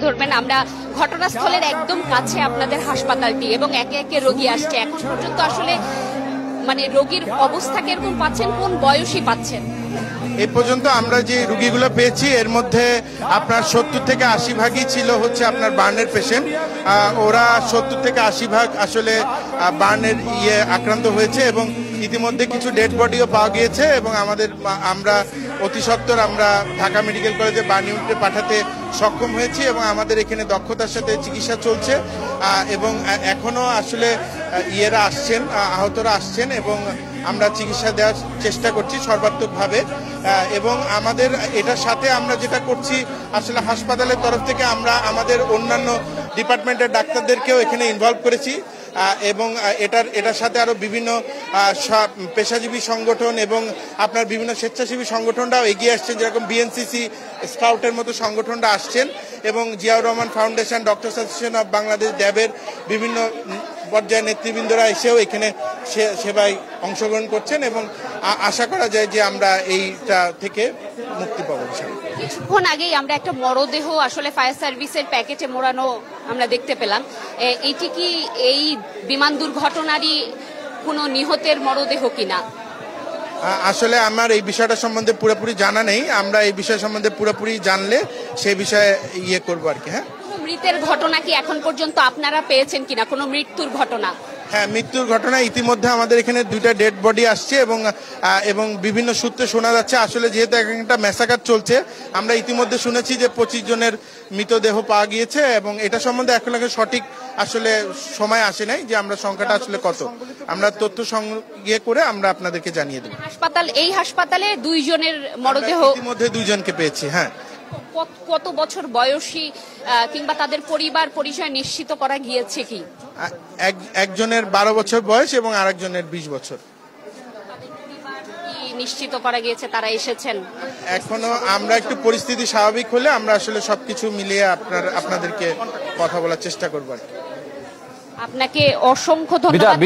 ধরবেন আমরা ঘটনাস্থলের একদম কাছে আপনাদের হাসপাতালটি এবং একে একে রোগী আসছে। এখন পর্যন্ত আসলে মানে রোগীর অবস্থা কিরকম পাচ্ছেন, কোন বয়সী পাচ্ছেন? এই পর্যন্ত আমরা যে রুগীগুলো পেয়েছি এর মধ্যে আপনার 70 থেকে 80 ভাগই ছিল হচ্ছে আপনার বার্নের পেশেন্ট। ওরা 70 থেকে 80 ভাগ আসলে বার্নের আক্রান্ত হয়েছে এবং ইতিমধ্যে কিছু ডেড বডিও পাওয়া গিয়েছে এবং আমরা অতি সত্বর আমরা ঢাকা মেডিকেল কলেজে বার্ন ইউনিটে পাঠাতে সক্ষম হয়েছি এবং আমাদের এখানে দক্ষতার সাথে চিকিৎসা চলছে এবং এখনো আসলে আসছেন, আহতরা আসছেন এবং আমরা চিকিৎসা দেওয়ার চেষ্টা করছি সর্বাত্মকভাবে। এবং আমাদের এটার সাথে আমরা যেটা করছি আসলে হাসপাতালের তরফ থেকে আমরা আমাদের অন্যান্য ডিপার্টমেন্টের ডাক্তারদেরকেও এখানে ইনভলভ করেছি এবং এটার সাথে আরো বিভিন্ন পেশাজীবী সংগঠন এবং আপনার বিভিন্ন স্বেচ্ছাসেবী সংগঠনরাও এগিয়ে আসছেন, যেরকম বিএনসিসি স্কাউটের মতো সংগঠনরা আসছেন এবং Ziaur Rahman foundation, doctors association of Bangladesh, ড্যাবের বিভিন্ন পর্যায়ের নেতৃবৃন্দরা এসেও এখানে সেবায় অংশগ্রহণ করছেন এবং আশা করা যায় যে আমরা এইটা থেকে মুক্তি পাবো। কিছুক্ষণ আগেই আমরা একটা মরদেহ আসলে ফায়ার সার্ভিসের প্যাকেটে মোড়ানো আমরা দেখতে পেলাম। এটি কি এই বিমান দুর্ঘটনারই কোনো নিহতের মরদেহ কিনা? আসলে আমার এই বিষয়টা সম্বন্ধে পুরোপুরি জানা নেই। আমরা এই বিষয় সম্বন্ধে পুরোপুরি জানলে সেই বিষয়ে করবো আর কি। হ্যাঁ, মৃতের ঘটনা কি এখন পর্যন্ত আপনারা পেয়েছেন কিনা, কোনো মৃত্যুর ঘটনা? হ্যাঁ, মৃত্যুর ঘটনা ইতিমধ্যে আমাদের এখানে 2টা ডেড বডি আসছে এবং বিভিন্ন সূত্রে শোনা যাচ্ছে আসলে যেহেতু একটা ম্যাসাকার চলছে, আমরা ইতিমধ্যে শুনেছি যে 25 জনের মৃতদেহ পাওয়া গিয়েছে এবং এটা সম্বন্ধে এখন সঠিক আসলে সময় আসে নাই যে আমরা সংখ্যাটা আসলে কত, আমরা তথ্য সংগ্রহ করে আমরা আপনাদেরকে জানিয়ে দেব। এই হাসপাতালে 2 জনের মরদেহ ইতিমধ্যে 2 জনকে পেয়েছি। হ্যাঁ, কত বছর বয়সী কিংবা তাদের পরিবার পরিচয় নিশ্চিত করা গিয়েছে কি? একজনের 12 বছর বয়স এবং আরেকজনের 20 বছর নিশ্চিত করা গিয়েছে, তারা এসেছেন। এখনো আমরা একটু পরিস্থিতি স্বাভাবিক হলে আমরা আসলে সবকিছু মিলিয়ে আপনাদেরকে কথা বলার চেষ্টা করব। আপনাকে অসংখ্য ধন্যবাদ।